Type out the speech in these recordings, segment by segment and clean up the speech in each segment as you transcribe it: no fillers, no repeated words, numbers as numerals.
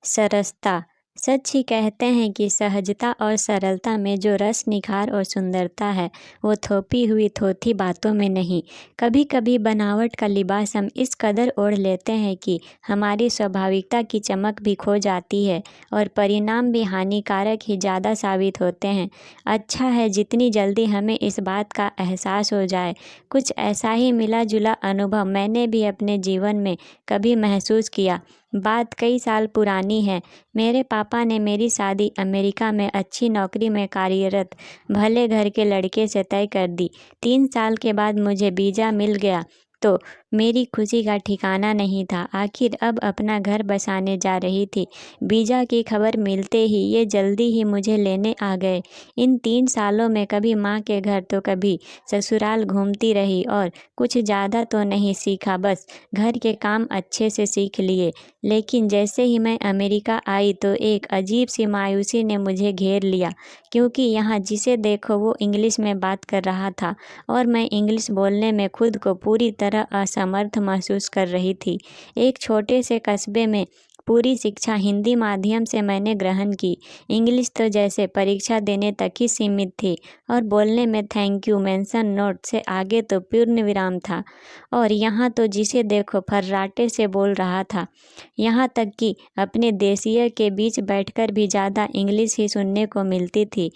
सरसता। सच ही कहते हैं कि सहजता और सरलता में जो रस, निखार और सुंदरता है वो थोपी हुई थोथी बातों में नहीं। कभी कभी बनावट का लिबास हम इस कदर ओढ़ लेते हैं कि हमारी स्वाभाविकता की चमक भी खो जाती है और परिणाम भी हानिकारक ही ज़्यादा साबित होते हैं। अच्छा है जितनी जल्दी हमें इस बात का एहसास हो जाए। कुछ ऐसा ही मिला जुला अनुभव मैंने भी अपने जीवन में कभी महसूस किया। बात कई साल पुरानी है। मेरे पापा ने मेरी शादी अमेरिका में अच्छी नौकरी में कार्यरत भले घर के लड़के से तय कर दी। 3 साल के बाद मुझे वीज़ा मिल गया तो मेरी खुशी का ठिकाना नहीं था। आखिर अब अपना घर बसाने जा रही थी। वीज़ा की खबर मिलते ही ये जल्दी ही मुझे लेने आ गए। इन 3 सालों में कभी माँ के घर तो कभी ससुराल घूमती रही और कुछ ज़्यादा तो नहीं सीखा, बस घर के काम अच्छे से सीख लिए। लेकिन जैसे ही मैं अमेरिका आई तो एक अजीब सी मायूसी ने मुझे घेर लिया, क्योंकि यहाँ जिसे देखो वो इंग्लिश में बात कर रहा था और मैं इंग्लिश बोलने में खुद को पूरी तरह असमर्थ महसूस कर रही थी। एक छोटे से कस्बे में पूरी शिक्षा हिंदी माध्यम से मैंने ग्रहण की। इंग्लिश तो जैसे परीक्षा देने तक ही सीमित थी और बोलने में थैंक यू, मेंशन नोट से आगे तो पूर्ण विराम था। और यहाँ तो जिसे देखो फर्राटे से बोल रहा था। यहाँ तक कि अपने देशीय के बीच बैठकर भी ज़्यादा इंग्लिश ही सुनने को मिलती थी।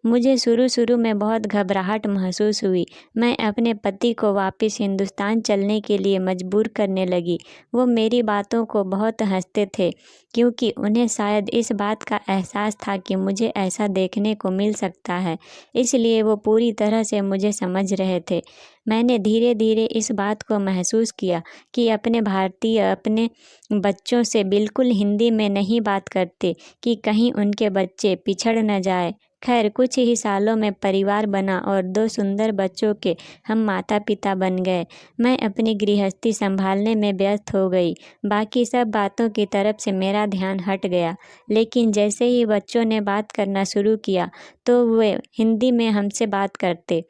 मुझे शुरू शुरू में बहुत घबराहट महसूस हुई। मैं अपने पति को वापस हिंदुस्तान चलने के लिए मजबूर करने लगी। वो मेरी बातों को बहुत हंसते थे, क्योंकि उन्हें शायद इस बात का एहसास था कि मुझे ऐसा देखने को मिल सकता है, इसलिए वो पूरी तरह से मुझे समझ रहे थे। मैंने धीरे धीरे इस बात को महसूस किया कि अपने बच्चों से बिल्कुल हिंदी में नहीं बात करते कि कहीं उनके बच्चे पिछड़ न जाए। खैर कुछ ही सालों में परिवार बना और 2 सुंदर बच्चों के हम माता पिता बन गए। मैं अपनी गृहस्थी संभालने में व्यस्त हो गई। बाकी सब बातों की तरफ से मेरा ध्यान हट गया। लेकिन जैसे ही बच्चों ने बात करना शुरू किया तो वे हिंदी में हमसे बात करते।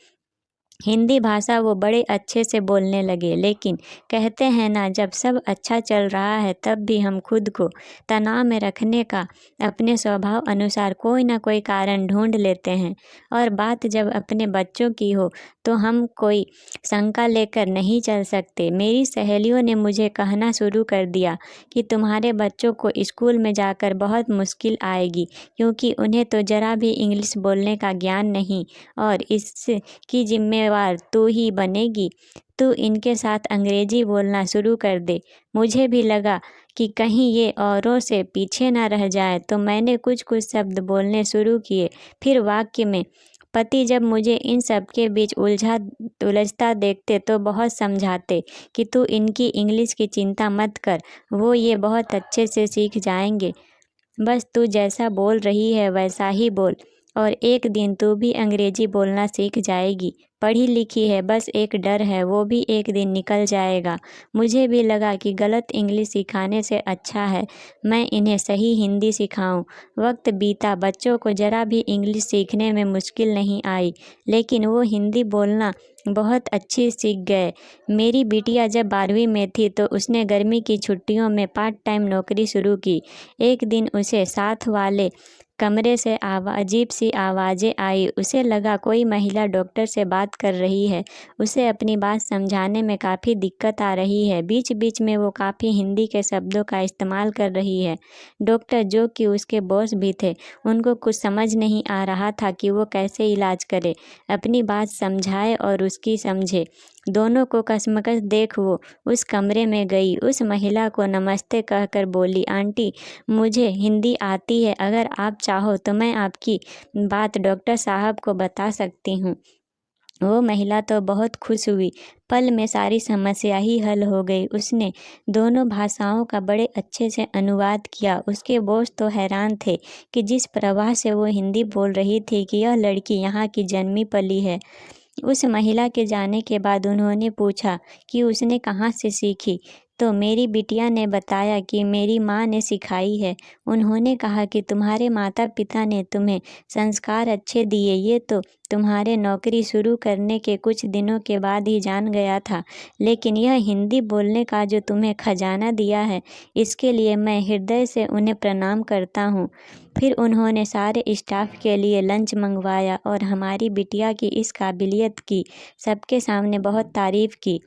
हिंदी भाषा वो बड़े अच्छे से बोलने लगे। लेकिन कहते हैं ना, जब सब अच्छा चल रहा है तब भी हम खुद को तनाव में रखने का अपने स्वभाव अनुसार कोई ना कोई कारण ढूंढ लेते हैं। और बात जब अपने बच्चों की हो तो हम कोई शंका लेकर नहीं चल सकते। मेरी सहेलियों ने मुझे कहना शुरू कर दिया कि तुम्हारे बच्चों को स्कूल में जाकर बहुत मुश्किल आएगी, क्योंकि उन्हें तो ज़रा भी इंग्लिश बोलने का ज्ञान नहीं और इसकी जिम्मेवार तू ही बनेगी। तू इनके साथ अंग्रेजी बोलना शुरू कर दे। मुझे भी लगा कि कहीं ये औरों से पीछे ना रह जाए, तो मैंने कुछ कुछ शब्द बोलने शुरू किए। फिर वाक्य में पति जब मुझे इन सब के बीच उलझता देखते तो बहुत समझाते कि तू इनकी इंग्लिश की चिंता मत कर, वो ये बहुत अच्छे से सीख जाएंगे। बस तू जैसा बोल रही है वैसा ही बोल और एक दिन तू भी अंग्रेजी बोलना सीख जाएगी। पढ़ी लिखी है, बस एक डर है, वो भी एक दिन निकल जाएगा। मुझे भी लगा कि गलत इंग्लिश सिखाने से अच्छा है मैं इन्हें सही हिंदी सिखाऊं। वक्त बीता, बच्चों को ज़रा भी इंग्लिश सीखने में मुश्किल नहीं आई, लेकिन वो हिंदी बोलना बहुत अच्छी सीख गए। मेरी बिटिया जब 12वीं में थी तो उसने गर्मी की छुट्टियों में पार्ट टाइम नौकरी शुरू की। एक दिन उसे साथ वाले कमरे से अजीब सी आवाज़ें आई। उसे लगा कोई महिला डॉक्टर से बात कर रही है। उसे अपनी बात समझाने में काफ़ी दिक्कत आ रही है। बीच बीच में वो काफ़ी हिंदी के शब्दों का इस्तेमाल कर रही है। डॉक्टर, जो कि उसके बॉस भी थे, उनको कुछ समझ नहीं आ रहा था कि वो कैसे इलाज करे, अपनी बात समझाए और उसकी समझे। दोनों को कशमकश देख वो उस कमरे में गई। उस महिला को नमस्ते कहकर बोली, आंटी, मुझे हिंदी आती है, अगर आप चाहो तो मैं आपकी बात डॉक्टर साहब को बता सकती हूँ। वो महिला तो बहुत खुश हुई। पल में सारी समस्या ही हल हो गई। उसने दोनों भाषाओं का बड़े अच्छे से अनुवाद किया। उसके बॉस तो हैरान थे कि जिस प्रवाह से वो हिंदी बोल रही थी कि यह लड़की यहाँ की जन्मी पली है। उस महिला के जाने के बाद उन्होंने पूछा कि उसने कहाँ से सीखी, तो मेरी बिटिया ने बताया कि मेरी माँ ने सिखाई है। उन्होंने कहा कि तुम्हारे माता पिता ने तुम्हें संस्कार अच्छे दिए, ये तो तुम्हारे नौकरी शुरू करने के कुछ दिनों के बाद ही जान गया था, लेकिन यह हिंदी बोलने का जो तुम्हें खजाना दिया है, इसके लिए मैं हृदय से उन्हें प्रणाम करता हूँ। फिर उन्होंने सारे स्टाफ के लिए लंच मंगवाया और हमारी बिटिया की इस काबिलियत की सबके सामने बहुत तारीफ़ की।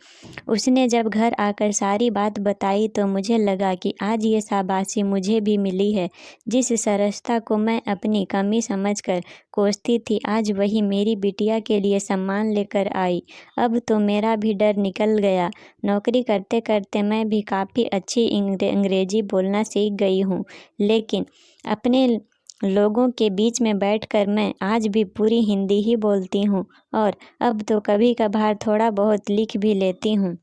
उसने जब घर आकर सारी बात बताई तो मुझे लगा कि आज ये शाबाशी मुझे भी मिली है। जिस सरसता को मैं अपनी कमी समझकर कोसती थी, आज वही मेरी बिटिया के लिए सम्मान लेकर आई। अब तो मेरा भी डर निकल गया। नौकरी करते करते मैं भी काफ़ी अच्छी अंग्रेजी बोलना सीख गई हूँ, लेकिन अपने लोगों के बीच में बैठकर मैं आज भी पूरी हिंदी ही बोलती हूँ और अब तो कभी कभार थोड़ा बहुत लिख भी लेती हूँ।